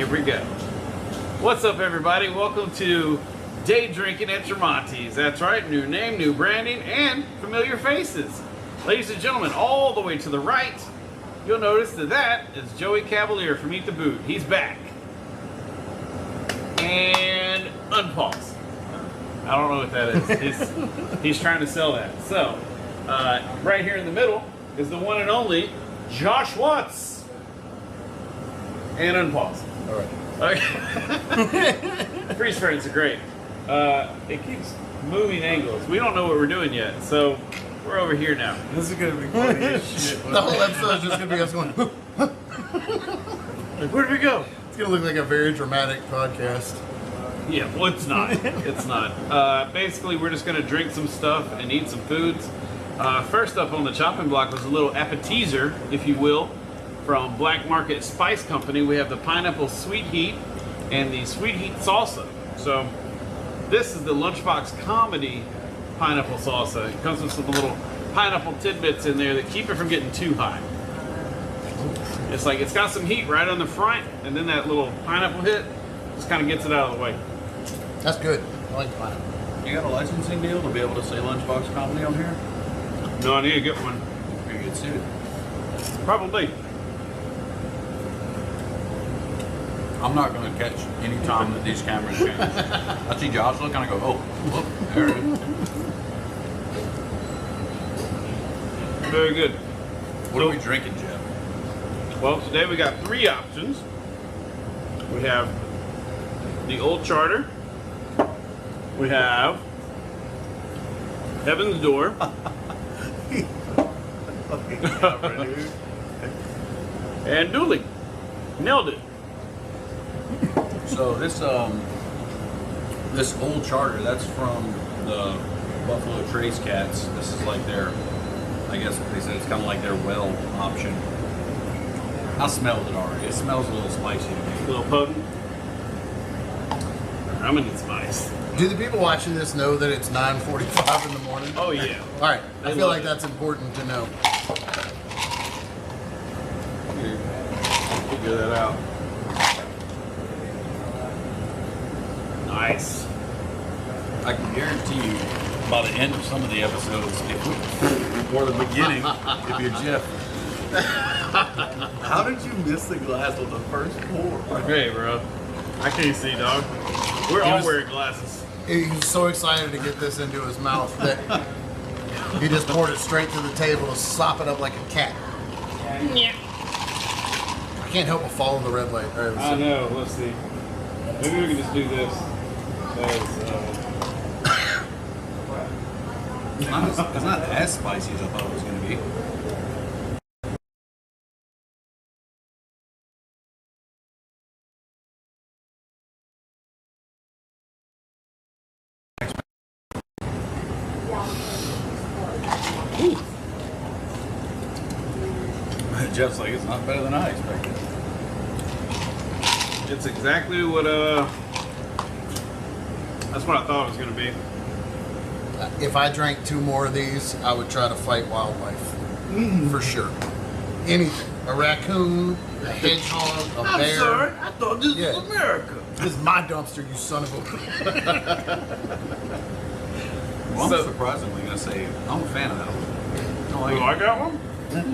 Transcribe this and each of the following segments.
Here we go. What's up, everybody? Welcome to Day Drinking at Tramonte's. That's right, new name, new branding, and familiar faces. Ladies and gentlemen, all the way to the right, you'll notice that is Joey Cavalier from Eat the Boot. He's back. And unpause. I don't know what that is. He's trying to sell that. So, right here in the middle is the one and only Josh Watts. And unpause. All right. Okay. Freeze frames are great. It keeps moving angles. We don't know what we're doing yet, so we're over here now. This is gonna be funny as shit. The whole episode is just gonna be us going. Like, where did we go? It's gonna look like a very dramatic podcast. Yeah, well, it's not. It's not. Basically, we're just going to drink some stuff and eat some foods. First up on the chopping block was a little appetizer, if you will, from Black Market Spice Company. We have the pineapple sweet heat and the sweet heat salsa. So this is the Lunchbox Comedy pineapple salsa. It comes with some little pineapple tidbits in there that keep it from getting too hot. It's like it's got some heat right on the front, and then that little pineapple hit just kind of gets it out of the way. That's good. I like pineapple. You got a licensing deal to be able to say Lunchbox Comedy on here? No, I need to get one. Maybe you could see it. Probably. I'm not going to catch any time that these cameras change. I see Josh look and I go, oh, look, there it is. Very good. What are we drinking, Jeff? Well, today we got three options. We have the Old Charter. We have Heaven's Door. And Dooley. Nailed it. So this Old Charter, that's from the Buffalo Trace Cats. This is like their, I guess they said it's kind of like their well option. I smelled it already. It smells a little spicy to me. A little potent. I'm gonna need spice. Do the people watching this know that it's 9:45 in the morning? Oh yeah. All right. I They feel love like it. that's important to know. Figure that out. Nice. I can guarantee you, by the end of some of the episodes, or the beginning, if you're Jeff. How did you miss the glass on the first pour? Okay, bro. I can't see, dog. We're all wearing glasses. He was so excited to get this into his mouth that he just poured it straight to the table to sop it up like a cat. Yeah. I can't help but follow the red light. All right, let's I see. know. Let's see. Maybe we can just do this. It's not as spicy as I thought it was going to be. Jeff's like, it's not better than I expected. It's exactly what that's what I thought it was gonna be. If I drank two more of these, I would try to fight wildlife. For sure. Anything. A raccoon, a hedgehog, a bear. sorry, I thought this Yeah. was America. This is my dumpster, you son of a... Well, I'm So- surprisingly going to say, I'm a fan of that one. Oh, I like I got one? it.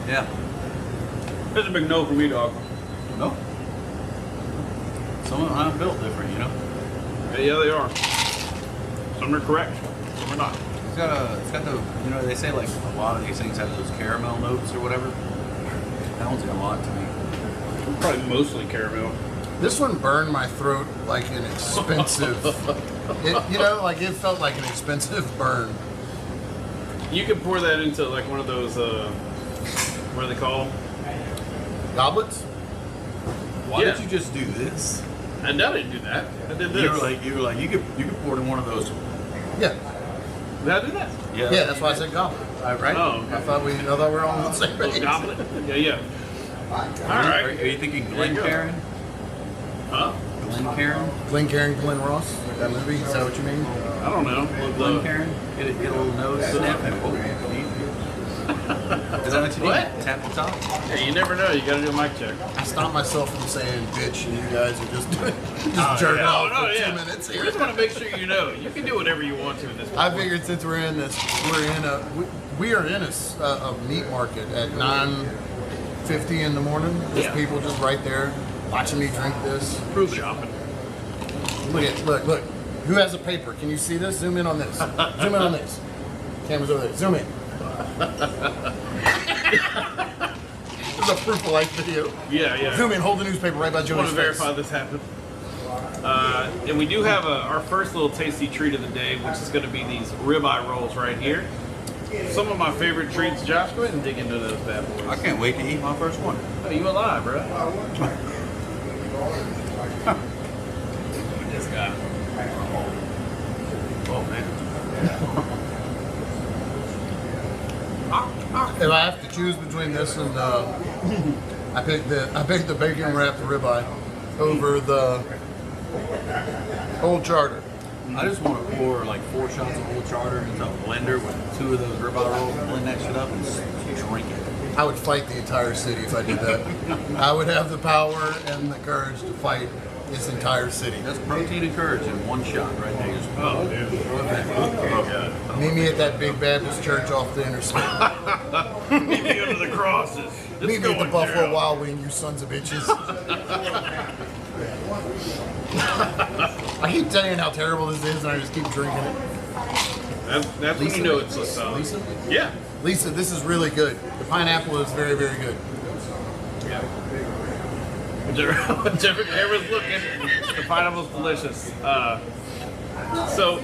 Yeah. That's a big no for me, dog. No. Some of them are built different, you know? Yeah, they are. Some are correct, some are not. It's got the, you know, they say like a lot of these things have those caramel notes or whatever. That one's got a lot to me. Probably mostly caramel. This one burned my throat like an expensive... it felt like an expensive burn. You can pour that into like one of those, what do they call them? Goblets? Why Yeah. did you just do this? I didn't do that. I did this. You were like, you could pour it in one of those. Yeah. Did I do that? Yeah, that's why I said goblet. Right? Oh, okay. I thought we were all on the same Little page. goblet? Yeah, yeah. All Are right. you thinking There you go. Glencairn? Huh? Glencairn? Glencairn, Glen Ross, that movie, is that what you mean? I don't know. Glencairn? Get a little nose snap. Is that what you What? need? Tap the top. Yeah, you never know. You gotta do a mic check. I stopped myself from saying bitch, and you guys are just Oh, jerking yeah. off Oh, no, for yeah. 2 minutes We here. just want to make sure you know. You can do whatever you want to in this. I figured since we are in a meat market at 9:50 in the morning. There's Yeah. people just right there watching me drink this. Proof shopping. Look. Who has a paper? Can you see this? Zoom in on this. Zoom in on this. Camera's over there. Zoom in. This is a proof of life video. Yeah. Zoom in. Hold the newspaper right by I want Joey's to face. verify this happened. And we do have our first little tasty treat of the day, which is going to be these ribeye rolls right here. Some of my favorite treats. Josh, go ahead and dig into those bad boys. I can't wait to eat my first one. Oh, you alive, bro? This guy. Oh man. If I have to choose between this and I picked the bacon wrapped ribeye over the Old Charter. I just want to pour like 4 shots of Old Charter into a blender with 2 of those ribeye rolls and blend that shit up and just drink it. I would fight the entire city if I did that. I would have the power and the courage to fight this entire city. That's protein and courage in one shot right there. Just Oh, dude. Oh, God. Meet me at that big Baptist church off the interstate. Meet me under the crosses. It's Meet me at the going Buffalo down. Wild Wing, you sons of bitches. I keep telling you how terrible this is, and I just keep drinking it. That's when you know it's a solid. Lisa? Yeah. Lisa, this is really good. The pineapple is very, very good. Yeah. Whichever camera's looking, the pineapple's delicious. So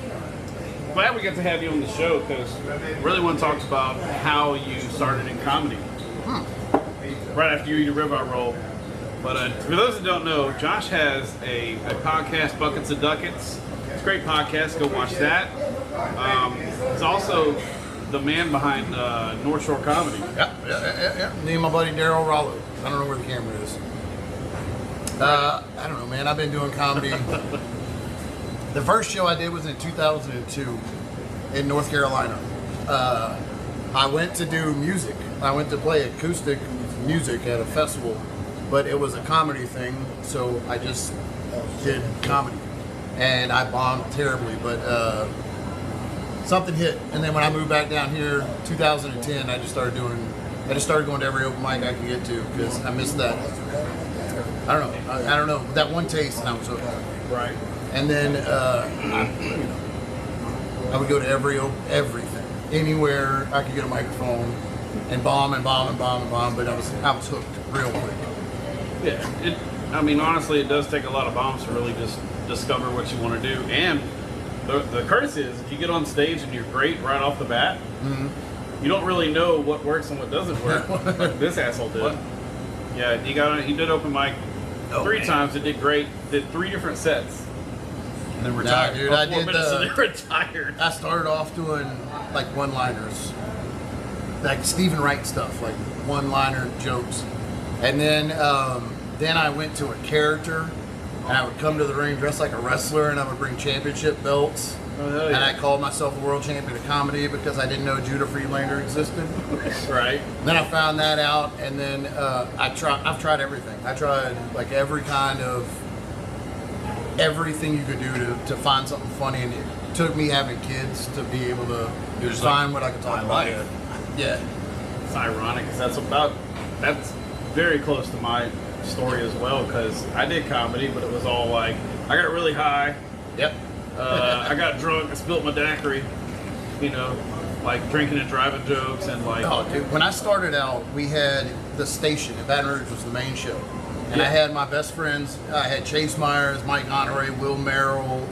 glad we got to have you on the show because really want to talk about how you started in comedy. Right after you eat a ribeye roll. But for those that don't know, Josh has a podcast, Buckets of Duckits. It's a great podcast. Go watch that. He's also the man behind Northshore Comedy. Yeah. Me and my buddy Daryl Rollo. I don't know where the camera is. I don't know, man. I've been doing comedy. The first show I did was in 2002 in North Carolina. I went to do music. I went to play acoustic music at a festival, but it was a comedy thing, so I just did comedy. And I bombed terribly, but something hit. And then when I moved back down here, 2010, I just started going to every open mic I could get to because I missed that. I don't know. That one taste, and I was hooked. Right. And then I would go to everything, anywhere I could get a microphone, and bomb, but I was hooked real quick. Yeah. I mean, honestly, it does take a lot of bombs to really just discover what you want to do. And the curse is, if you get on stage and you're great right off the bat, you don't really know what works and what doesn't work. Like this asshole did. What? Yeah, he did open mic 3 times. It did great. Did 3 different sets. and then Nah, retire. dude, For I 4 did minutes and the. then retired. I started off doing like one-liners, like Stephen Wright stuff, like one-liner jokes, and then I went to a character, and I would come to the ring dressed like a wrestler, and I would bring championship belts, Oh, hell yeah. and I called myself a world champion of comedy because I didn't know Judah Friedlander existed. Right. Then I found that out, and then I've tried everything. I tried like every kind of everything you could do to find something funny, and it took me having kids to be able to Just find like what I could talk my about. life. Yeah. It's ironic because that's very close to my story as well because I did comedy, but it was all like I got really high, Yep. I got drunk, I spilt my daiquiri, like drinking and driving jokes and like Oh, dude, when I started out, we had the station at Baton Rouge was the main show. And I Yeah. had my best friends. I had Chase Myers, Mike Honore, Will Merrill,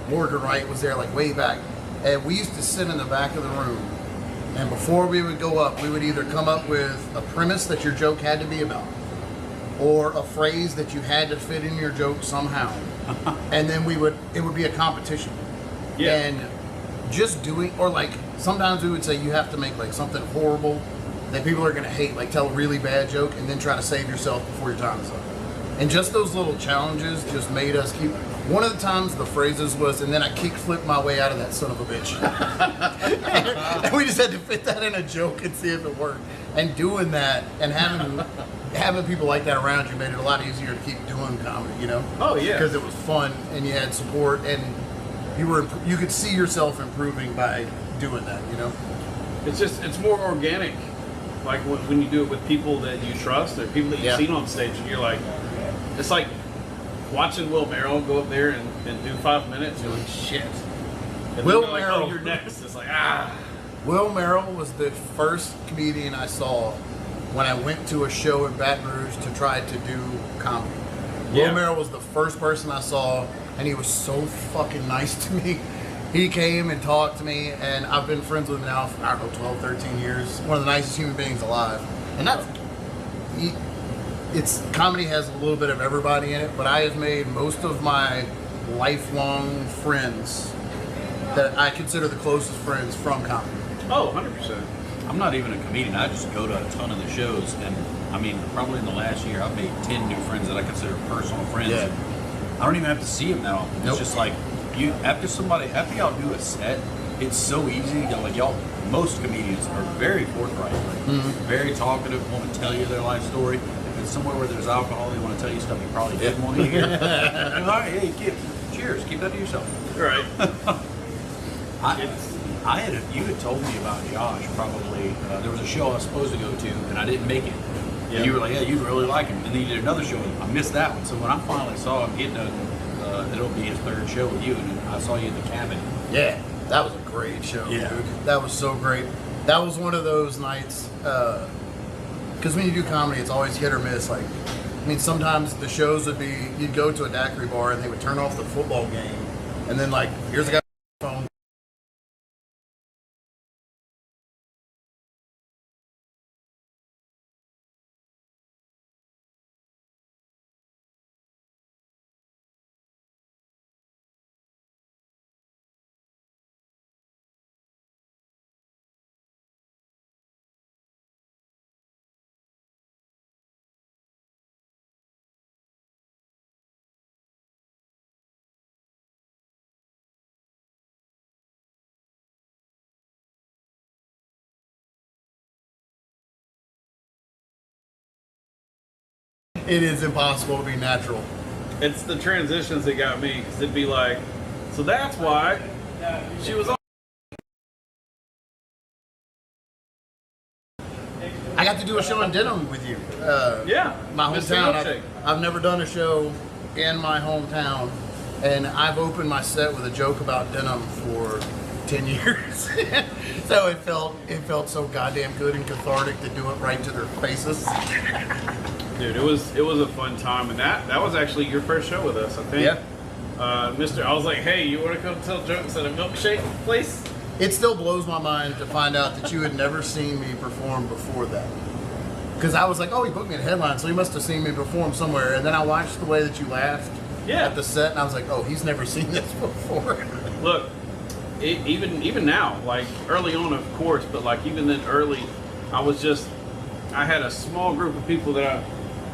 Morgan Wright was there like way back. And we used to sit in the back of the room. And before we would go up, we would either come up with a premise that your joke had to be about, or a phrase that you had to fit in your joke somehow. And then it would be a competition. Yeah. And just doing, or like sometimes we would say you have to make like something horrible that people are gonna hate, like tell a really bad joke and then try to save yourself before your time is up. And just those little challenges just made us keep. One of the times the phrases was, and then I kick flipped my way out of that son of a bitch. And we just had to fit that in a joke and see if it worked. And doing that and having people like that around you made it a lot easier to keep doing comedy, you know? Oh, yeah. Because it was fun and you had support and you could see yourself improving by doing that, you know? It's more organic. Like when you do it with people that you trust or people that you've seen on stage, and you're like, it's like watching Will Merrill go up there and do 5 minutes. You're like, shit. And Will then Merrill. like, oh, you're next. It's like, ah. Will Merrill was the first comedian I saw when I went to a show in Baton Rouge to try to do comedy. Yeah. Will Merrill was the first person I saw, and he was so fucking nice to me. He came and talked to me, and I've been friends with him now for, I don't know, 12, 13 years. One of the nicest human beings alive. And comedy has a little bit of everybody in it, but I have made most of my lifelong friends that I consider the closest friends from comedy. Oh, 100%. I'm not even a comedian. I just go to a ton of the shows, and I mean, probably in the last year, I've made 10 new friends that I consider personal friends. Yeah. I don't even have to see them that often. Nope. It's just like after y'all do a set, it's so easy. Most comedians are very forthright, very talkative, want to tell you their life story. If it's somewhere where there's alcohol, they want to tell you stuff you probably didn't want to hear. All right, hey, cheers. Keep that to yourself. Right. You had told me about Josh probably. There was a show I was supposed to go to, and I didn't make it. Yeah. And you were like, yeah, you'd really like him. And then you did another show, and I missed that one. So when I finally saw him get done, it'll be his third show with you, and I saw you at the cabin. Yeah, that was a great show, dude. That was so great. That was one of those nights, because when you do comedy, it's always hit or miss. Like, I mean, sometimes the shows would be, you'd go to a daiquiri bar, and they would turn off the football game, and then, like, here's a guy on the phone. It is impossible to be natural. It's the transitions that got me, because it'd be like, so that's why she was on. I got to do a show in Denham with you. Yeah, My Mr. hometown. Milkshake. I've never done a show in my hometown, and I've opened my set with a joke about Denham for 10 years. So it felt so goddamn good and cathartic to do it right to their faces. Dude, it was a fun time, and that was actually your first show with us, I think. Yeah. I was like, hey, you want to come tell jokes at a milkshake place? It still blows my mind to find out that you had never seen me perform before that. Because I was like, oh, he booked me at Headline, so he must have seen me perform somewhere. And then I watched the way that you laughed at the set, and I was like, oh, he's never seen this before. Look, even now, like early on, of course, but like even then early, I had a small group of people that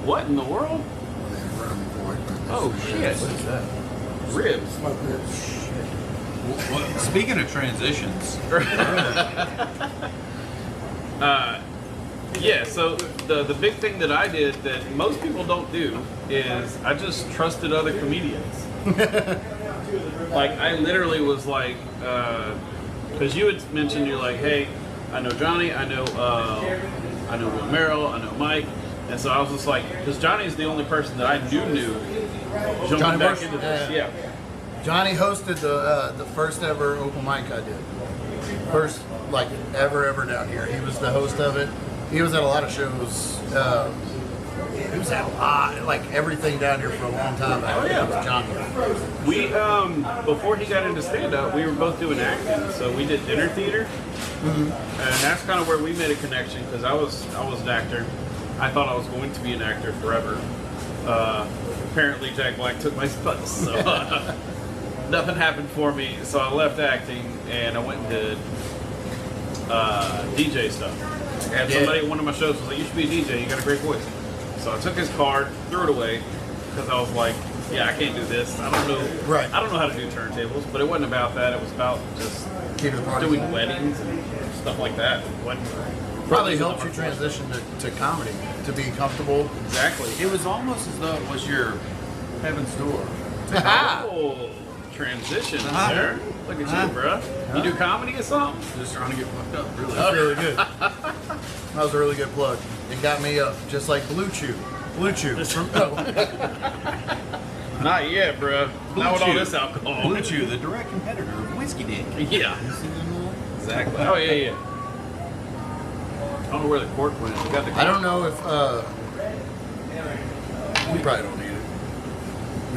what in the world? Oh, shit. What is that? Ribs. Well, speaking of transitions, yeah, so the big thing that I did that most people don't do is I just trusted other comedians. Like, I literally was like, because you had mentioned, you're like, hey, I know Johnny, I know Will Merrill, I know Mike. And so I was just like, because Johnny's the only person that I knew jumping Johnny back Bush? into this. Yeah. Johnny hosted the first ever open mic I did. First, like, ever down here. He was the host of it. He was at a lot of shows. He was at a lot, like everything down here for a long time. Oh, yeah. It was Johnny. We, before he got into stand-up, we were both doing acting. So we did dinner theater. And that's kind of where we made a connection, because I was an actor. I thought I was going to be an actor forever. Apparently Jack Black took my spot, so nothing happened for me. So I left acting and I went and did DJ stuff. And somebody at one of my shows was like, you should be a DJ, you got a great voice. So I took his card, threw it away, because I was like, yeah, I can't do this. I don't know. Right. I don't know how to do turntables, but it wasn't about that. It was about just Keep the party doing going. weddings and stuff like that. Probably helped you transition to comedy, to be comfortable. Exactly. It was almost as though it was your heaven's door. Oh, transition there. Look at you, bro. You do comedy or something? Just trying to get fucked up, really. That's really good. That was a really good plug. It got me up, just like Blue Chew. Blue Chew. Not yet, bro. Not with all this alcohol. Blue Chew, the direct competitor of Whiskey Dick. Yeah. Exactly. Oh, yeah. I don't know where the cork went. We got the cork. I don't know if we probably don't need it.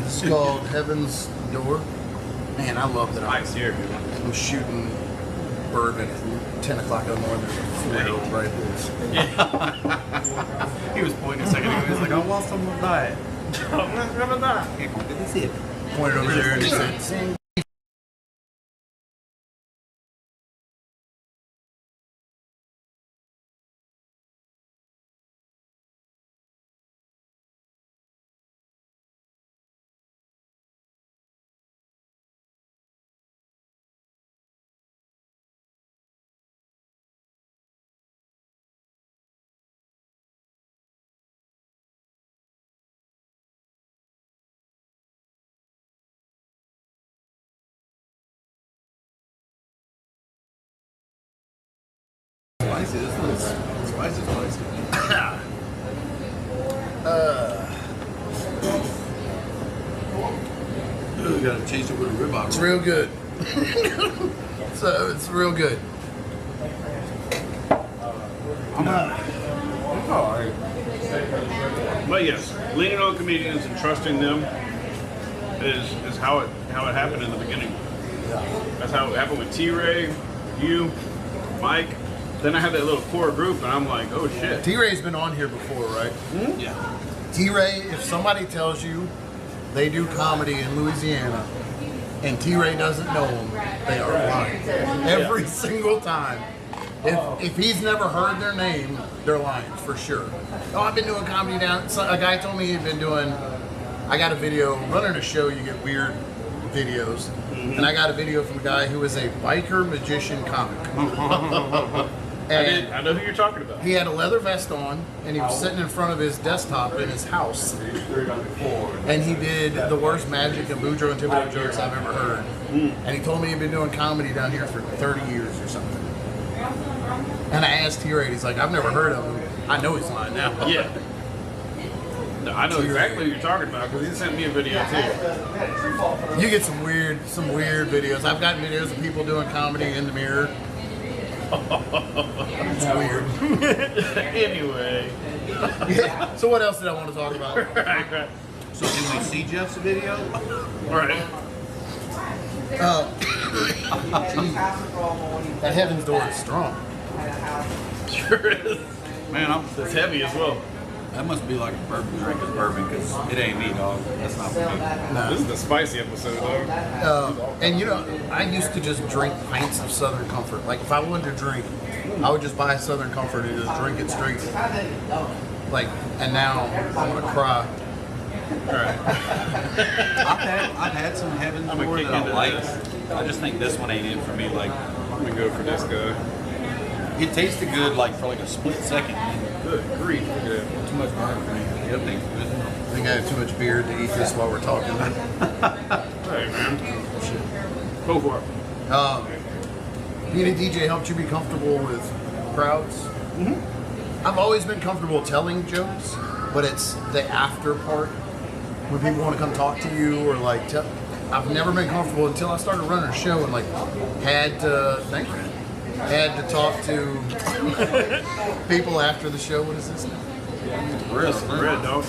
It's called Heaven's Door. Man, I love that. Ice here. I'm shooting bourbon at 10 o'clock in the morning. There's a 4-year-old right there. He was pointing a second ago. He was like, I want some of that. Pointed over there and he said, "Sing." Spicy. This one's spicy. You gotta taste it with a ribeye. It's real good. So it's real good. But yes, leaning on comedians and trusting them is how it happened in the beginning. That's how it happened with T-Ray, you, Mike. Then I had that little core group, and I'm like, oh shit. T-Ray's been on here before, right? Hmm? Yeah. T-Ray, if somebody tells you they do comedy in Louisiana and T-Ray doesn't know them, they are lying. Every single time. If he's never heard their name, they're lying for sure. Oh, I've been doing comedy down. So a guy told me he'd been doing. I got a video running a show. You get weird videos, and I got a video from a guy who is a biker magician comic. And I know who you're talking about. he had a leather vest on, and he was sitting in front of his desktop in his house, and he did the worst magic and Boudreaux and Thibodeau jokes I've ever heard. And he told me he'd been doing comedy down here for 30 years or something. And I asked T-Ray, he's like, I've never heard of him. I know he's lying now. Yeah. No, I know exactly who you're talking about because he sent me a video too. You get some weird videos. I've gotten videos of people doing comedy in the mirror. It's weird. Anyway. Yeah. So what else did I want to talk about? Right. So can we see Jeff's video? All right. That Heaven's Door is strong. Sure is. Man, It's heavy as well. that must be like a bourbon drinking bourbon because it ain't me, dog. That's not for me. This is the spicy episode, though. And you know, I used to just drink pints of Southern Comfort. Like if I wanted to drink, I would just buy Southern Comfort and just drink it straight. Like, and now I'm gonna cry. All right. I've had some Heaven's gonna Door kick that I into like. this. I just think this one ain't it for me. Like, I'm gonna go for this guy. it tasted good like for like a split second. Good grief. Good. Too much burn for me. The other thing's good. I think I have too much beer to eat this while we're talking. Hey, man. Go for it. Being a DJ helped you be comfortable with crowds? I've always been comfortable telling jokes, but it's the after part when people want to come talk to you or like I've never been comfortable until I started running a show and like had to talk to people after the show. What is this now? Red dog.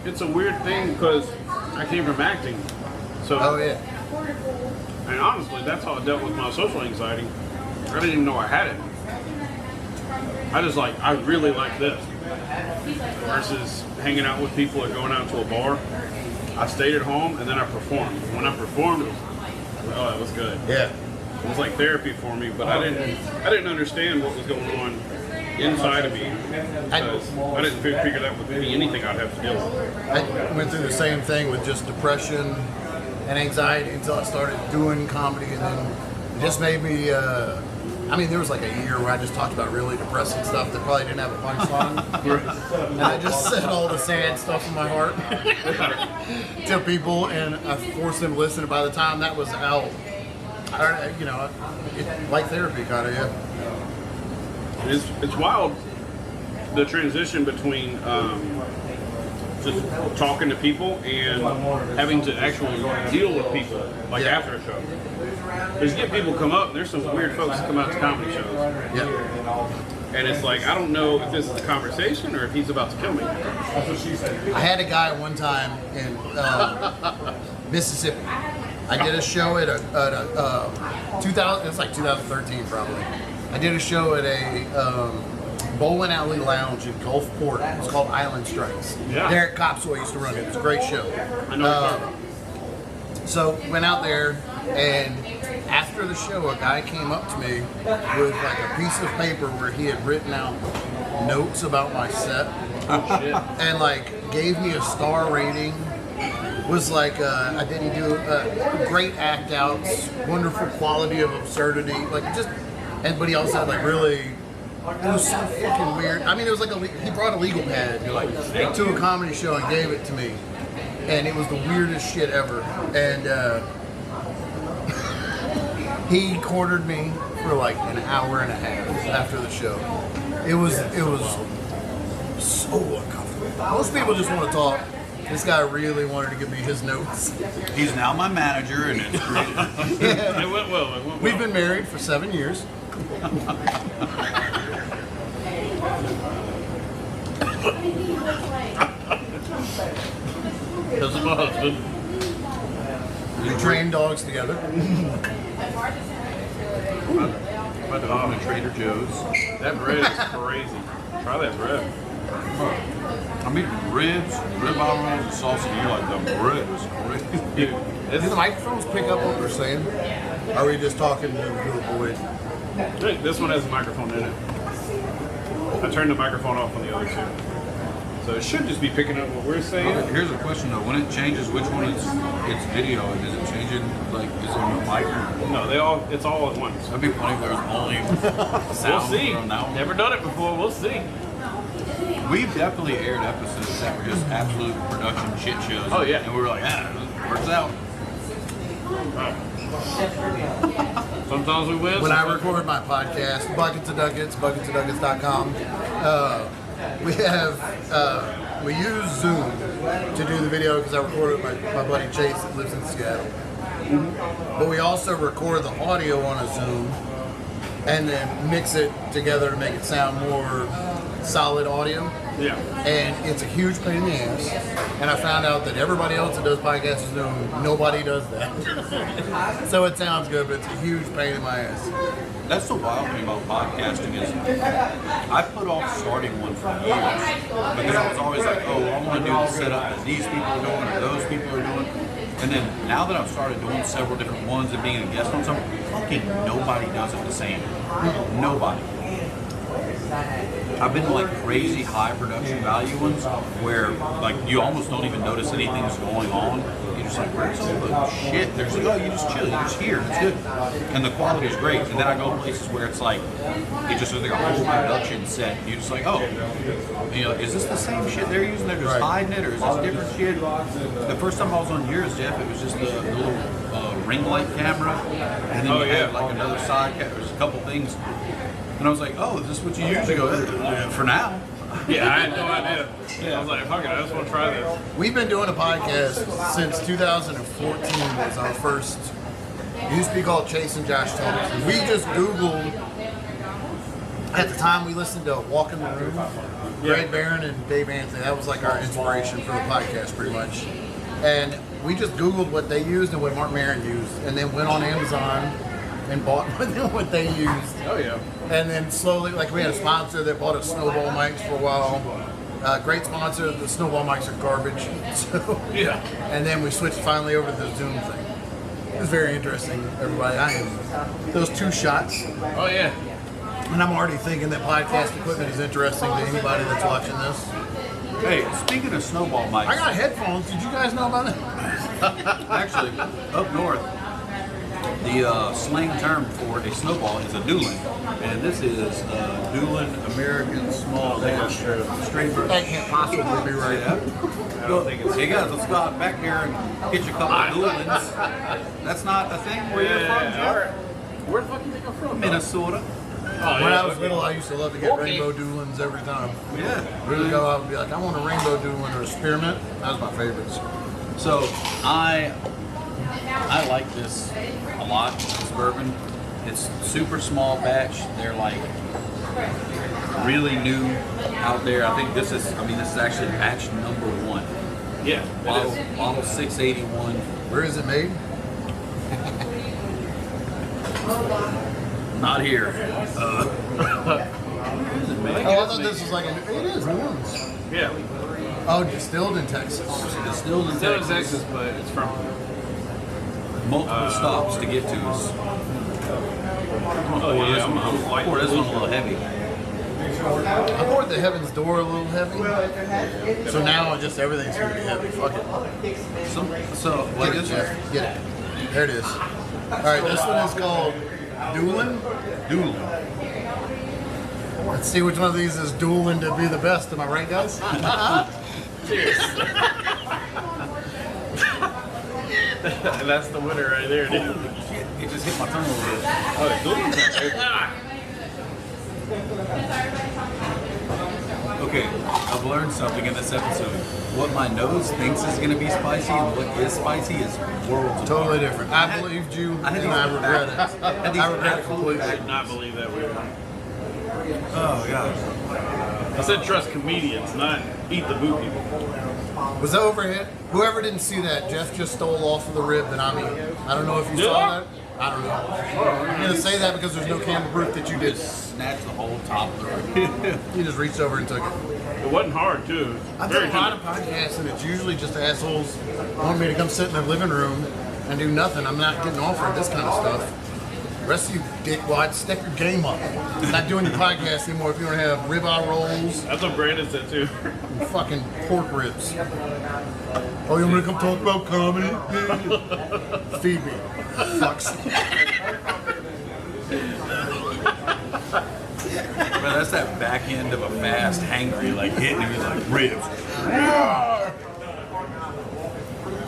It's a weird thing because I came from acting, so Oh yeah. and honestly, that's how I dealt with my social anxiety. I didn't even know I had it. I really like this versus hanging out with people or going out to a bar. I stayed at home and then I performed. When I performed, that was good. Yeah. It was like therapy for me, but I didn't understand what was going on inside of me because I didn't figure that would be anything I'd have to deal with. I went through the same thing with just depression and anxiety until I started doing comedy, and then it just made me I mean, there was like a year where I just talked about really depressing stuff that probably didn't have a punchline. And I just said all the sad stuff in my heart to people, and I forced them to listen. And by the time that was out, you know, like therapy kind of, yeah. It's wild, the transition between just talking to people and having to actually deal with people, like after a show. Because you get people come up, and there's some weird folks that come out to comedy shows. Yeah. And it's like, I don't know if this is a conversation or if he's about to kill me. I had a guy one time in Mississippi. I did a show at a 2000. It's like 2013 probably. I did a show at a bowling alley lounge in Gulfport. It was called Island Strikes. Yeah. Derek Copswell used to run it. It was a great show. I know. So went out there, and after the show, a guy came up to me with like a piece of paper where he had written out notes about my set, and like gave me a star rating. Was like, I didn't do great act outs, wonderful quality of absurdity, like just, and but he also had like really, it was so fucking weird. I mean, it was like he brought a legal pad to a comedy show and gave it to me, and it was the weirdest shit ever. And he cornered me for like an hour and a half after the show. It was so uncomfortable. Most people just want to talk. This guy really wanted to give me his notes. He's now my manager, and it's great. Yeah. It went well. We've been married for 7 years. Because of my husband. We train dogs together. My dog at Trader Joe's. That bread is crazy. Try that bread. I'm eating ribs, ribeye rolls, and sausage. You're like, the bread is crazy. Dude, Do the microphones pick up what we're saying? Are we just talking to the void? hey, this one has a microphone in it. I turned the microphone off on the other two. So it should just be picking up what we're saying. Here's a question though: when it changes, which one it's video? Is it changing? Like, is it on the mic? No, it's all at once. That'd be funny if there was only We'll sound see. from that one. Never done it before. We'll see. We've definitely aired episodes that were just absolute production shit shows. Oh, yeah. And we were like, it works out. Sometimes we win. When I record my podcast, Buckets of Duckits, bucketsofduckits.com, we use Zoom to do the video because I recorded with my buddy Chase that lives in Seattle. But we also record the audio on a Zoom and then mix it together to make it sound more solid audio. Yeah. And it's a huge pain in the ass. And I found out that everybody else that does podcasts on Zoom, nobody does that. So it sounds good, but it's a huge pain in my ass. That's the wild thing about podcasting is I put off starting one for years because I was always like, oh, I want to do the setup that these people are doing or those people are doing. And then now that I've started doing several different ones and being a guest on some, fucking nobody does it the same. Nobody. I've been to like crazy high production value ones where like you almost don't even notice anything's going on. You're just like, where's all the shit? There's like, oh, you just chill, you're just here, it's good. And the quality is great. And then I go places where it's like, it just looks like a whole production set. And you're just like, oh, you know, is this the same shit they're using? They're just hiding it, or is this different shit? The first time I was on yours, Jeff, it was just the little ring light camera. And then you had like another side camera. There's a couple things. And I was like, oh, is this what you usually go, for now? Yeah, I had no idea. Yeah. I was like, fuck it, I just want to try this. We've been doing a podcast since 2014 was our first. It used to be called Chase and Josh Talks. We just Googled, at the time we listened to Walk in the Room, Greg Barron and Dave Anthony. That was like our inspiration for the podcast pretty much. And we just Googled what they used and what Mark Maron used, and then went on Amazon and bought what they used. Oh, yeah. And then slowly, like we had a sponsor that bought us Snowball mics for a while. Great sponsor. The Snowball mics are garbage. So, Yeah. And then we switched finally over to the Zoom thing. It was very interesting, everybody. I am those two shots. Oh, yeah. And I'm already thinking that podcast equipment is interesting to anybody that's watching this. Hey, speaking of snowball mics. I got headphones. Did you guys know about that? Actually, up north, The slang term for a snowball is a doolin, and this is doolin American small batch straight bourbon. That can't possibly be right. I don't think it's. Hey guys, let's go out back here and get you a couple of doolins. That's not a thing where you're from, Joe? Where the fuck do you think I'm from? Minnesota. When I was little, I used to love to get rainbow doolins every time. Yeah. Really go out and be like, I want a rainbow doolin or a spearmint. That was my favorites. So I like this a lot. This bourbon. It's super small batch. They're like really new out there. I think this is actually batch number 1. Yeah, Bottle 681. Where is it made? Not here. Oh, I thought this was like it is New Orleans. Yeah. Oh, distilled in Texas. Distilled in Still in Texas. Texas, but it's from. Multiple stops to get to us. Oh yeah, I'm light. Pour this one a little heavy. I poured the Heaven's Door a little heavy, so now just everything's gonna be heavy. Fuck it. So like Get it, this. Jeff. Get it. There it is. All right, this one is called Doolin. Doolin. Let's see which one of these is dueling to be the best. Am I right, guys? Cheers. And that's the winner right there, dude. Shit, it just hit my tongue a little bit. Oh, it's Duke's right there. Okay, I've learned something in this episode. What my nose thinks is going to be spicy and what is spicy is worlds apart. Totally different. I believed you, and I regret it. I regret it completely. I did not believe that we were. Oh, God. I said trust comedians, not eat the boot people. Was that overhead? Whoever didn't see that, Jeff just stole off of the rib that I'm eating. I don't know if you saw that. I don't know. I'm going to say that because there's no camera proof that you did. Snatch the whole top of the rib. You just reached over and took it. It wasn't hard, too. I've Very done a lot of tender. podcasts, and it's usually just assholes wanting me to come sit in their living room and do nothing. I'm not getting offered this kind of stuff. The rest of you dickwads, step your game up. I'm not doing your podcast anymore if you want to have ribeye rolls That's what Brandon said, too. and fucking pork ribs. Oh, you want me to come talk about comedy? Feed me. Fucks. But that's that back end of a fast, hangry, like hitting him like ribs.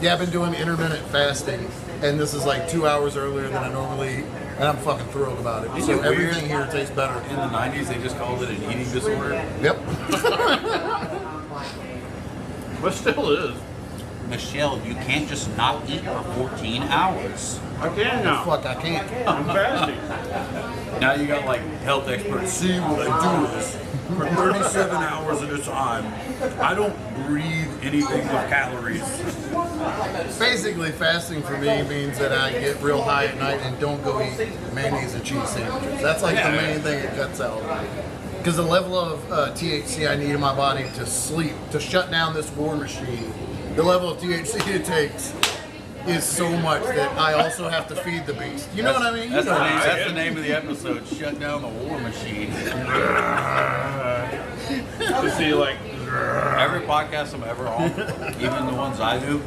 Yeah, I've been doing intermittent fasting, and this is like 2 hours earlier than I normally eat, and I'm fucking thrilled about it. So everything here tastes better. In the 90s, they just called it an eating disorder. Yep. But still is. Michelle, you can't just not eat for 14 hours. I can now. Fuck, I can't. I'm fasting. Now you got like health experts. See what I do is for 37 hours at a time. I don't breathe anything with calories. Basically, fasting for me means that I get real high at night and don't go eat mayonnaise and cheese sandwiches. That's like the main thing it cuts out. Because the level of THC I need in my body to sleep, to shut down this war machine, the level of THC it takes is so much that I also have to feed the beast. You know what I mean? That's, You know that's the name of the episode. Shut down the war machine. To see, like, Every podcast I'm ever on, even the ones I do,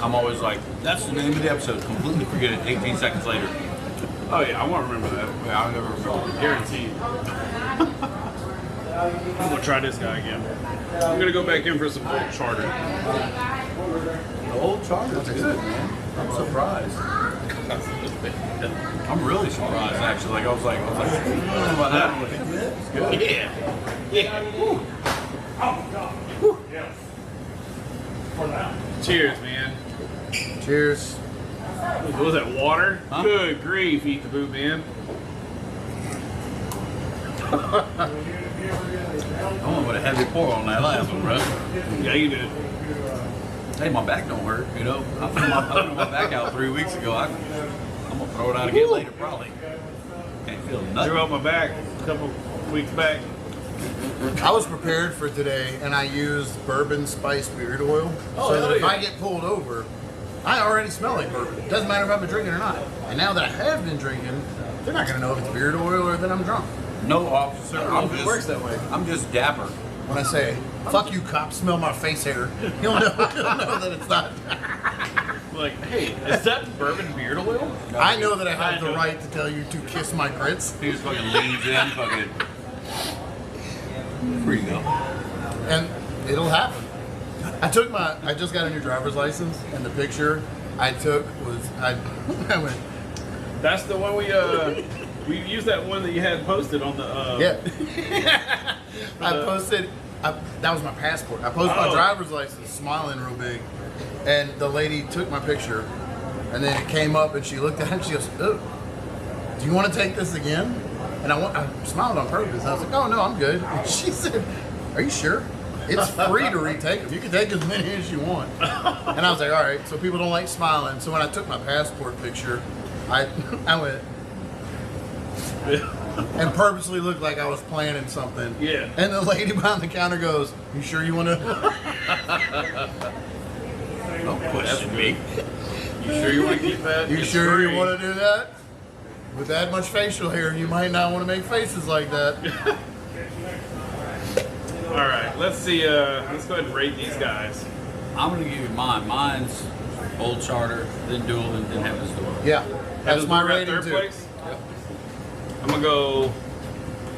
I'm always like, that's the name of the episode. Completely forget it 18 seconds later. oh yeah, I won't remember that. Yeah, I'll never remember. Guaranteed. I'm gonna try this guy again. I'm gonna go back in for some old charter. The old charter's good, man. I'm surprised. I'm really surprised, actually. Like I was like, I don't know about that. But it's good. Yeah. Yeah. Woo. Woo. Cheers, man. Cheers. What was that, water? Huh? Good grief, eat the boot, man. I don't know what a heavy pour on that last one, bro. Yeah, you did. Hey, my back don't hurt, you know. I threw my back out 3 weeks ago. I'm gonna throw it out again later, probably. Can't feel Threw nothing. out my back a couple weeks back. I was prepared for today, and I used bourbon spice beard oil, so that if I get pulled over, I already smell like bourbon. It doesn't matter if I've been drinking or not. And now that I have been drinking, they're not going to know if it's beard oil or that I'm drunk. No, officer. It works that way. I'm just dapper. When I say, fuck you, cop, smell my face hair, he'll know that it's not. Like, hey, is that bourbon beard oil? I know that I have the know. right to tell you to kiss my grits, He just fucking leans in, fucking. Here you go. and it'll happen. I just got a new driver's license, and the picture I took was, I went, That's the one we used that one that you had posted on the yeah. I posted, that was my passport. I posted my Oh. driver's license, smiling real big, and the lady took my picture, and then it came up, and she looked at it, and she goes, "Oh, do you want to take this again?" And I smiled on purpose. I was like, "Oh no, I'm good." And she said, "Are you sure? It's free to retake them. You can take as many as you want." And I was like, "All right." So people don't like smiling. So when I took my passport picture, I went and purposely looked like I was planning something. Yeah. And the lady behind the counter goes, "You sure you want to?" Don't question me. You sure you want to keep that? You It's sure free. you want to do that? With that much facial hair, you might not want to make faces like that. All right, let's see. Let's go ahead and rate these guys. I'm gonna give you mine. Mine's Old Charter, then Dual, and then Heaven's Door. Yeah, that's Heaven's my Door at rating third too. place. Yep. I'm gonna go.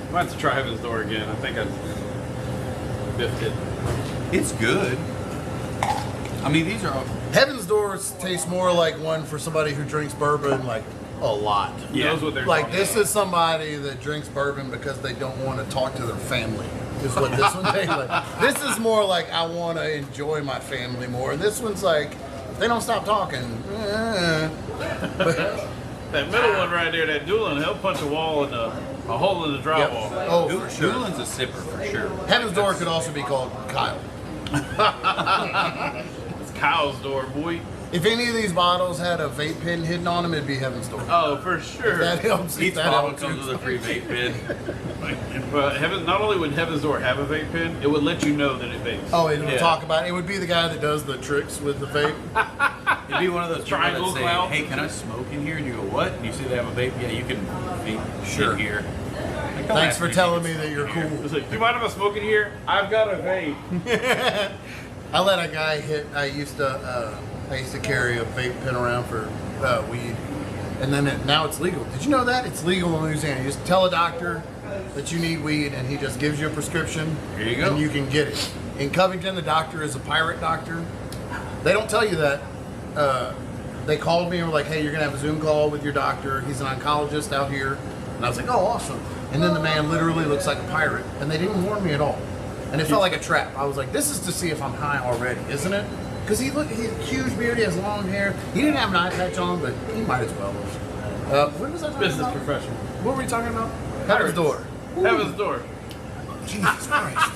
I might have to try Heaven's Door again. I think I biffed it. It's good. I mean, these are. Heaven's Doors tastes more like one for somebody who drinks bourbon like a lot. Yeah, knows what they're Like talking this about. is somebody that drinks bourbon because they don't want to talk to their family. Is what this one tastes like. This is more like I want to enjoy my family more. And this one's like if they don't stop talking. That middle one right there, that Doolin, he'll punch a wall in a hole in the drywall. Oh, for sure. Duelin's a sipper for sure. Heaven's Door could also be called Kyle. It's Kyle's door, boy. If any of these bottles had a vape pen hidden on them, it'd be Heaven's Door. Oh, for sure. That helps. Each That bottle helps comes too. with a free vape pen. But not only would Heaven's Door have a vape pen, it would let you know that it vapes. Oh, it would Yeah. talk about it. It would be the guy that does the tricks with the vape. It'd be one of those Triangle people that say, cloud. "Hey, can I smoke in here?" And you go, "What?" And you see they have a vape. Yeah, you can vape Sure. in here. Like, don't Thanks ask for telling me that you're cool. It's like, do you mind if I smoke in here? I've got a vape. I let a guy hit. I used to carry a vape pen around for weed, and then now it's legal. Did you know that it's legal in Louisiana? You just tell a doctor that you need weed, and he just gives you a prescription. Here you go. And you can get it. In Covington, the doctor is a pirate doctor. They don't tell you that. They called me and were like, "Hey, you're gonna have a Zoom call with your doctor. He's an oncologist out here." And I was like, "Oh, awesome." And then the man literally looks like a pirate, and they didn't warn me at all. And it felt like a trap. I was like, "This is to see if I'm high already, isn't it?" Because he's huge beard, he has long hair. He didn't have an eye patch on, but he might as well. What was I talking Business about? professional. What were we talking about? Heaven's Door. Heaven's Door. Jesus Christ.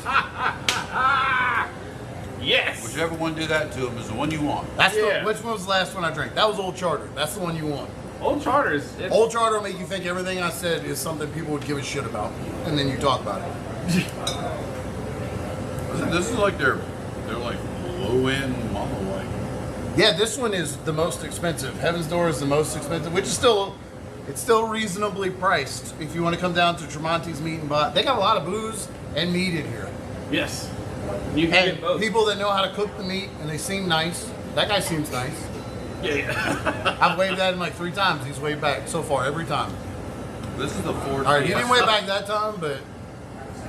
Yes. Whichever one do that to them is the one you want. That's Yeah. which one was the last one I drank? That was Old Charter. That's the one you want. Old Charters. Old Charter will make you think everything I said is something people would give a shit about, and then you talk about it. This is like they're like low end mama like. Yeah, this one is the most expensive. Heaven's Door is the most expensive, which is still reasonably priced. If you want to come down to Tramonte's Meat and Buy, they got a lot of booze and meat in here. Yes. You can get And both. people that know how to cook the meat, and they seem nice. That guy seems nice. Yeah. I've waved at him like 3 times. He's waved back so far every time. This is the 4. All right, he didn't wave back that time, but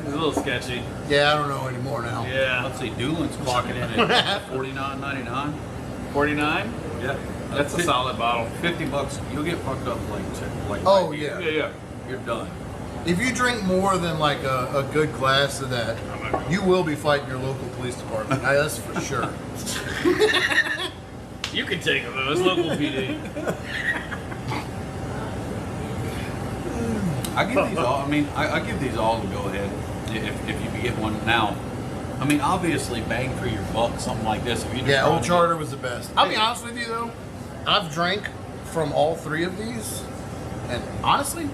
It's a little sketchy. yeah, I don't know anymore now. Yeah. Let's see, Doolin's clocking in at $49.99. 49. Yeah, That's a solid bottle. $50. You'll get fucked up like Oh right yeah. Yeah, yeah. You're done. If you drink more than like a good glass of that, you will be fighting your local police department. That's for sure. You can take them though. It's local PD. I give these all. I mean, I give these all to go ahead if you can get one now. I mean, obviously, bang for your buck, something like this. If you just Yeah, trying Old to Charter was the best. I'll be honest with you though, I've drank from all 3 of these, and honestly,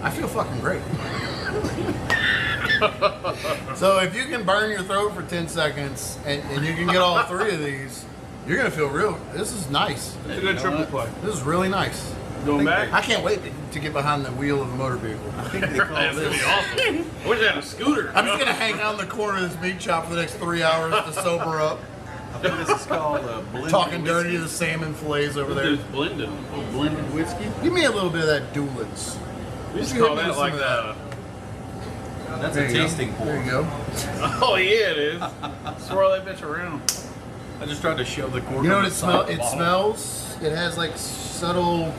I feel fucking great. So if you can burn your throat for 10 seconds and you can get all 3 of these, you're gonna feel real. This is nice. It's a good triple play. This is really nice. Going back? I can't wait to get behind the wheel of a motor vehicle. I think they call That's gonna this. be awesome. I wish I had a scooter. I'm just gonna hang out in the corner of this meat shop for the next 3 hours to sober up. I think this is called blended Talking dirty to whiskey. the salmon fillets over there. There's blended. Blended whiskey. Give me a little bit of that Doolins. We used to Give call me that some like of that. That's There a you go. tasting pour. There you go. Oh yeah, it is. Swirl that bitch around. I just tried to shove the cork. You know on what the it side smells? of the It bottle. smells. It has like subtle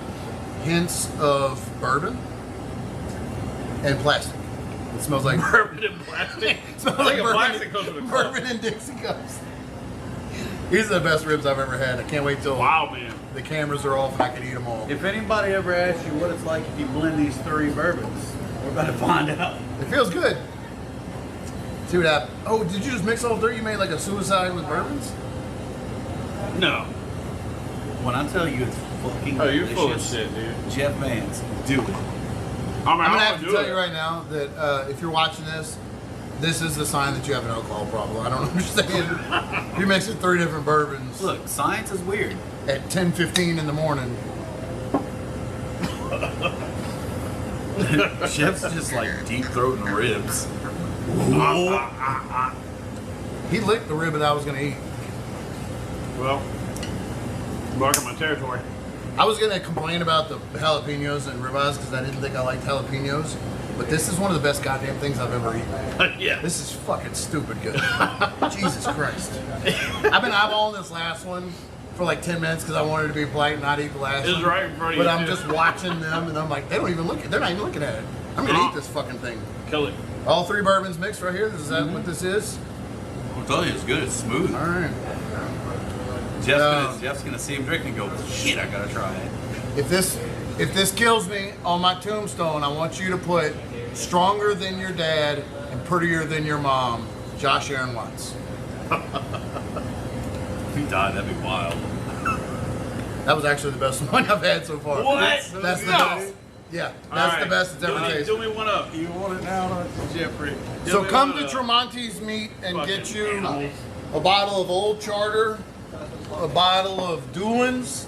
hints of bourbon and plastic. It smells like Bourbon and plastic. it smells I like think a plastic comes with a cup. bourbon and Dixie cups. These are the best ribs I've ever had. I can't wait till Wow, man. the cameras are off and I can eat them all. If anybody ever asks you what it's like if you blend these 3 bourbons, we're about to find out. It feels good. See what happened. Oh, did you just mix all 3? You made like a suicide with bourbons? No. When I tell you it's fucking Oh, you're full of delicious, shit, dude. Jeff Vance, do it. I'm I'm gonna have to tell you right now that if you're watching this, this is the sign that you have an alcohol problem. I don't understand. You're mixing 3 different bourbons Look, science is weird. at 10:15 in the morning. Chef's just like deep throating ribs. He licked the rib that I was gonna eat. Well, marking my territory. I was gonna complain about the jalapenos and ribeyes because I didn't think I liked jalapenos, but this is one of the best goddamn things I've ever eaten. Yeah. This is fucking stupid good. Jesus Christ. I've been eyeballing this last one for like 10 minutes because I wanted to be polite and not eat the last It was one. right in front of But you, I'm too. just watching them and I'm like, they don't even look at they're not even looking at it. I'm gonna eat this fucking thing. Kill it. All 3 bourbons mixed right here. Is that what this is? I'll tell you, it's good. It's smooth. All right. Jeff's gonna see him drink and go, shit, I gotta try it. If this kills me on my tombstone, I want you to put stronger than your dad and prettier than your mom, Josh Aaron Watts. If he died, that'd be wild. That was actually the best one I've had so far. What? That's the No. best. Yeah, that's All the right. best it's ever tasted. Do me one up. You want it now, don't you, Jeffrey? So me come one to up. Tramonte's Meat and Fucking get you animals. a bottle of Old Charter, a bottle of Doolins,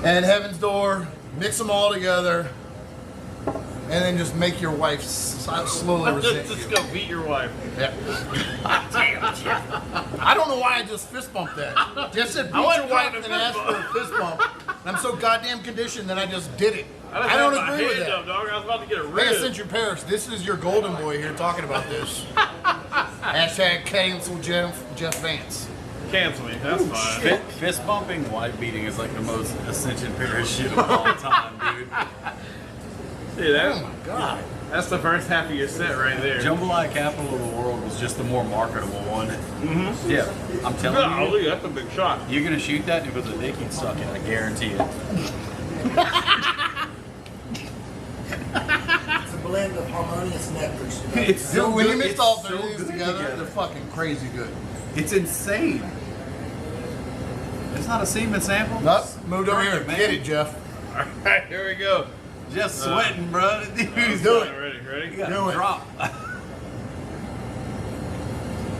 and Heaven's Door. Mix them all together, and then just make your wife slowly resent Just you. go beat your wife. Yeah. I don't know why I just fist bumped that. Just said beat I your wasn't wife trying to and asked for a fist bump. And I'm so goddamn conditioned that I just did it. just I don't had my agree with hand that. up, dog. I was about to get a Hey, rib. Century Paris, this is your golden boy here talking about this. Hashtag cancel Jeff Vance. Cancel me. That's fine. Fist bumping, wife beating is like the most Ascension Paris shit of all time, dude. See that? Oh my god. That's the first half of your set right there. Jambalaya capital of the world was just the more marketable one. Mm-hmm. Yeah, I'm telling you, Golly, that's a big shot. you're gonna shoot that and if it was a dick, you'd suck it. I guarantee it. It's a blend of harmonious nectars. It's so Dude, when you good. mix It's all so 3 of these good together, they're fucking crazy good. It's insane. It's not a semen sample. Nope, moved over Drink here. it, man. Get it, Jeff. All right, here we go. Just sweating, bro. Dude's Do All it. right, ready? You got Do a it. drop.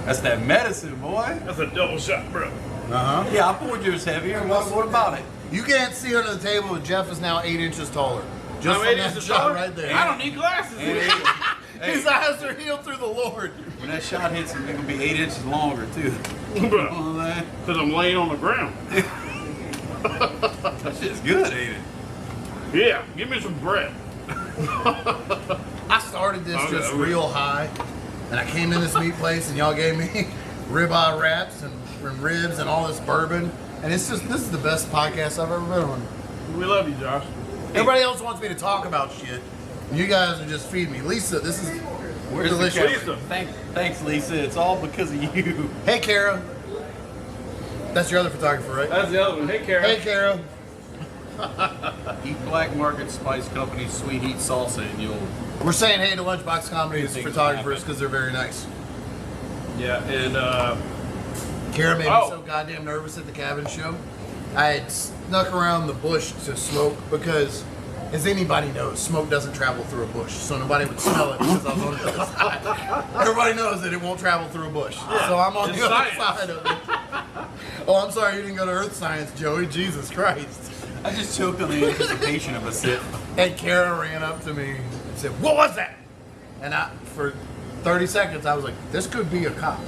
That's that medicine, boy. That's a double shot, bro. Uh-huh. Yeah, I poured yours heavier. What about it? You can't see under the table, but Jeff is now 8 inches taller. Just I'm from 8 that inches shot taller? right there. I don't need glasses. And hey, His eyes are healed through the Lord. when that shot hits him, it's gonna be 8 inches longer too. Bro, Oh, man. because I'm laying on the ground. That shit's good, ain't it? Yeah, give me some bread. I started this Okay, just okay. real high, and I came in this meat place, and y'all gave me ribeye wraps and ribs and all this bourbon, and it's just this is the best podcast I've ever been on. We love you, Josh. Everybody else wants me to talk about shit. and you guys are just feeding me. Lisa, this is Where's delicious. the camera? Thanks, Lisa. It's all because of you. Hey, Kara. That's your other photographer, right? That's the other one. Hey, Kara. Hey, Kara. Eat Black Market Spice Company Sweet Heat Salsa, and you'll. We're saying hey to Lunchbox Comedy's Things photographers happen. because they're very nice. Yeah, and Kara made me Oh. so goddamn nervous at the cabin show. I had snuck around the bush to smoke because, as anybody knows, smoke doesn't travel through a bush, so nobody would smell it because I was on the other side. Everybody knows that it won't travel through a bush, so I'm on it's the other science. side of it. Oh, I'm sorry you didn't go to Earth Science, Joey. Jesus Christ. I just choked on the anticipation of a sip. And Kara ran up to me and said, "What was that?" And for 30 seconds, I was like, "This could be a cop."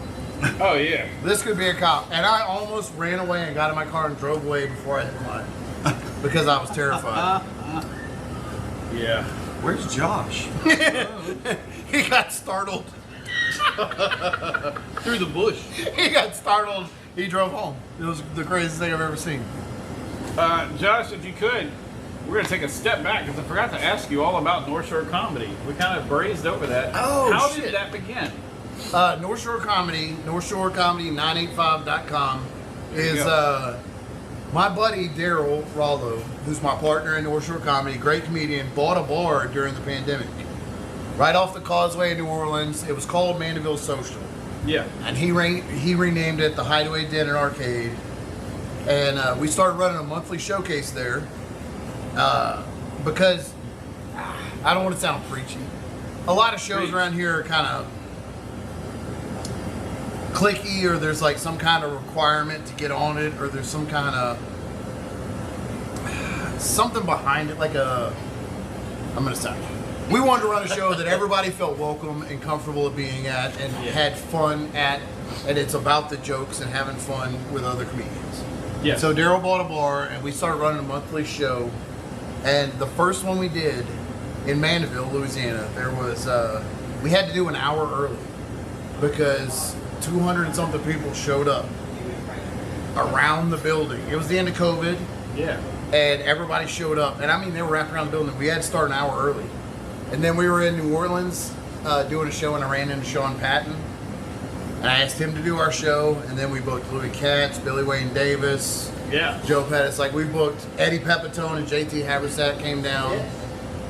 Oh yeah. This could be a cop. And I almost ran away and got in my car and drove away before I hit the line because I was terrified. Yeah. Where's Josh? He got startled. Through the bush. He got startled. He drove home. It was the craziest thing I've ever seen. Josh, if you could, we're going to take a step back because I forgot to ask you all about Northshore Comedy. We kind of brazed over that. Oh, How shit. did that begin? Northshore Comedy, NorthshoreComedy985.com is my buddy Daryl Rollo, who's my partner in Northshore Comedy, great comedian, bought a bar during the pandemic. Right off the Causeway in New Orleans. It was called Mandeville Social. Yeah. And he renamed it the Hideaway Den and Arcade. And we started running a monthly showcase there because I don't want to sound preachy. A lot of shows around here are kind of clicky, or there's like some kind of requirement to get on it, or there's some kind of something behind it, like I'm gonna sound. We wanted to run a show that everybody felt welcome and comfortable at being at and had fun at, and it's about the jokes and having fun with other comedians. Yeah. So Daryl bought a bar and we started running a monthly show, and the first one we did in Mandeville, Louisiana, there was we had to do an hour early because 200 and something people showed up around the building. It was the end of COVID. Yeah. And everybody showed up. And I mean, they were wrapped around the building. We had to start an hour early. And then we were in New Orleans doing a show, and I ran into Sean Patton. And I asked him to do our show. And then we booked Louis Katz, Billy Wayne Davis, Yeah. Joe Pettis. Like, we booked Eddie Pepitone and JT Haversack came down.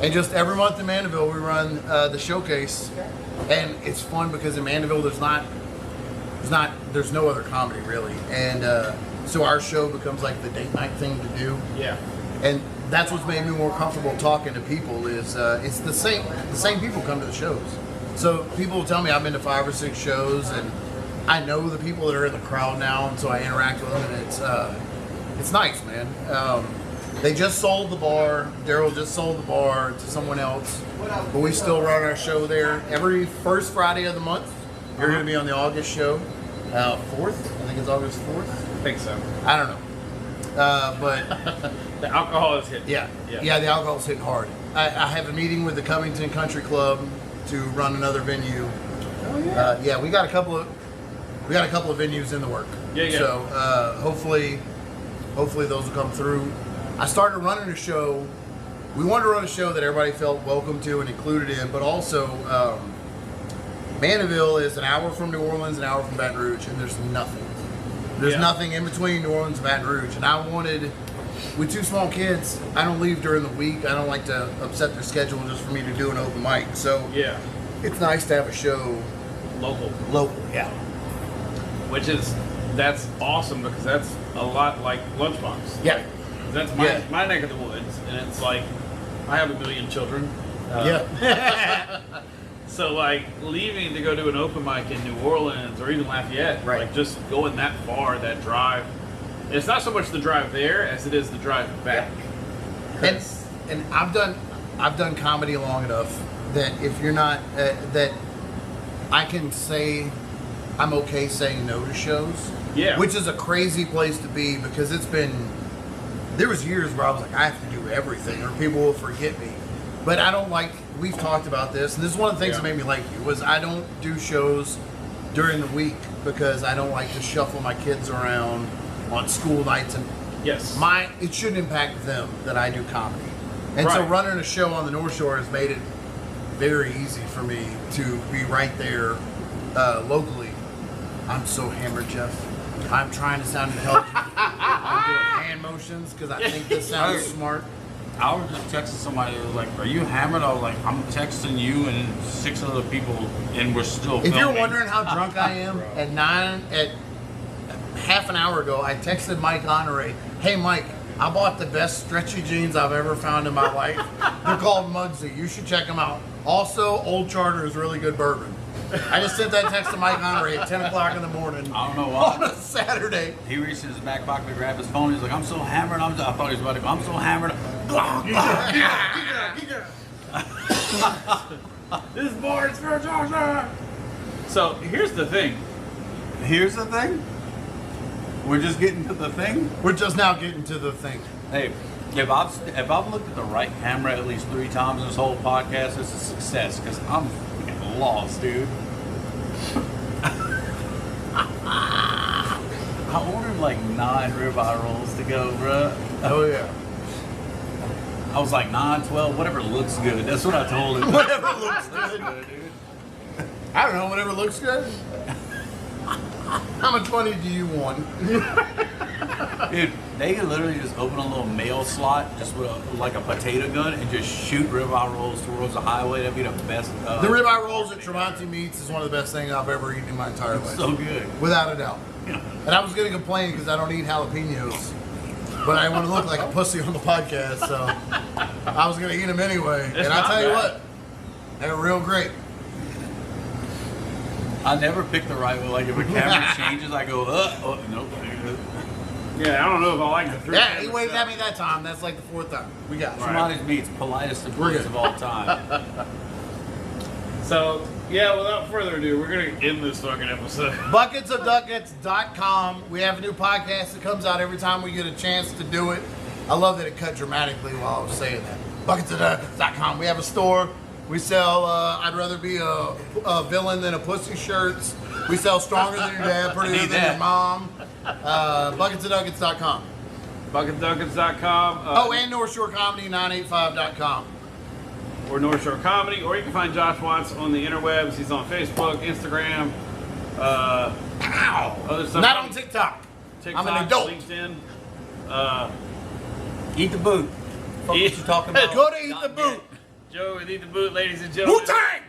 And just every month in Mandeville, we run the showcase. And it's fun because in Mandeville, there's no other comedy really, and so our show becomes like the date night thing to do. Yeah. And that's what's made me more comfortable talking to people is it's the same people come to the shows. So people will tell me I've been to 5 or 6 shows, and I know the people that are in the crowd now, and so I interact with them, and it's nice, man. They just sold the bar. Daryl just sold the bar to someone else, but we still run our show there every first Friday of the month. You're going to be on the August show, 4th. I think it's August 4th. I think so. I don't know, but The alcohol is hitting. yeah, the alcohol's hitting hard. I have a meeting with the Covington Country Club to run another venue. Oh yeah. Yeah, we got a couple of venues in the work. Yeah. So hopefully those will come through. I started running a show. We wanted to run a show that everybody felt welcome to and included in, but also Mandeville is an hour from New Orleans, an hour from Baton Rouge, and there's nothing. There's nothing in between New Orleans and Baton Rouge. And I wanted, with 2 small kids, I don't leave during the week. I don't like to upset their schedule just for me to do an open mic. So Yeah. it's nice to have a show Local. yeah. That's awesome because that's a lot like Lunchbox. Yeah. Like, that's my neck of the woods, and it's like I have a million children. Yeah. So like leaving to go do an open mic in New Orleans or even Lafayette, Right. like just going that far, that drive. It's not so much the drive there as it is the drive back. And I've done comedy long enough that if you're not that I can say I'm okay saying no to shows. Yeah. Which is a crazy place to be because there was years where I was like, I have to do everything or people will forget me. But I don't like, we've talked about this, and this is one of the things that made me like you, was I don't do shows during the week because I don't like to shuffle my kids around on school nights, and Yes. it shouldn't impact them that I do comedy. And so Right. running a show on the North Shore has made it very easy for me to be right there locally. I'm so hammered, Jeff. I'm trying to sound intelligent. I'm doing hand motions because I think this sounds smart. I was just texting somebody that was like, "Are you hammered?" I was like, "I'm texting you and 6 other people, and we're still If filming." you're wondering how drunk I am, at half an hour ago, I texted Mike Honore, "Hey Mike, I bought the best stretchy jeans I've ever found in my life. They're called Mugsy. You should check them out. Also, Old Charter is really good bourbon." I just sent that text to Mike Honore at 10 o'clock in the morning I don't know why. on a Saturday. He reached in his back pocket to grab his phone. He's like, "I'm so hammered." I thought he was about to go, "I'm so hammered." This board's for Joshua. So here's the thing. Here's the thing. We're just getting to the thing. We're just now getting to the thing. Hey, if I've looked at the right camera at least 3 times this whole podcast, it's a success because I'm freaking lost, dude. I ordered like 9 ribeye rolls to go, bruh. Oh yeah. I was like 9, 12, whatever looks good. That's what I told him. Whatever looks good. dude. I don't know, whatever looks good. How much money do you want? Dude, they can literally just open a little mail slot just with like a potato gun and just shoot ribeye rolls towards the highway. That'd be the best. The ribeye rolls at Tramonte Meats is one of the best things I've ever eaten in my entire life. So good. Without a doubt. And I was going to complain because I don't eat jalapenos. But I want to look like a pussy on the podcast, so I was going to eat them anyway. It's and I not tell you bad. what, they're real great. I never pick the right way. Like if a camera changes, I go, oh, nope. Yeah, I don't know if I like the 3 Yeah, camera he waved setup. at me that time. That's like the 4th time. We got it. Right. Tramonte Meats, politest We're employees good. of all time. So, yeah, without further ado, we're going to end this fucking episode. Bucketsofduckits.com. We have a new podcast that comes out every time we get a chance to do it. I love that it cut dramatically while I was saying that. Bucketsofduckits.com. We have a store. We sell I'd rather be a villain than a pussy shirts. We sell Stronger Than Your Dad, Prettier need Than that. Your Mom. Bucketsofduckits.com. BucketDuckets.com. Oh, and Northshore Comedy 985.com. Or Northshore Comedy, or you can find Josh Watts on the interwebs. He's on Facebook, Instagram, other stuff. Not on TikTok. TikTok, I'm an adult. LinkedIn. Eat the boot. Fuck what you talking about? Go to Eat Not the yet. Boot. Joe with Eat the Boot, ladies and gentlemen. Wu-Tang!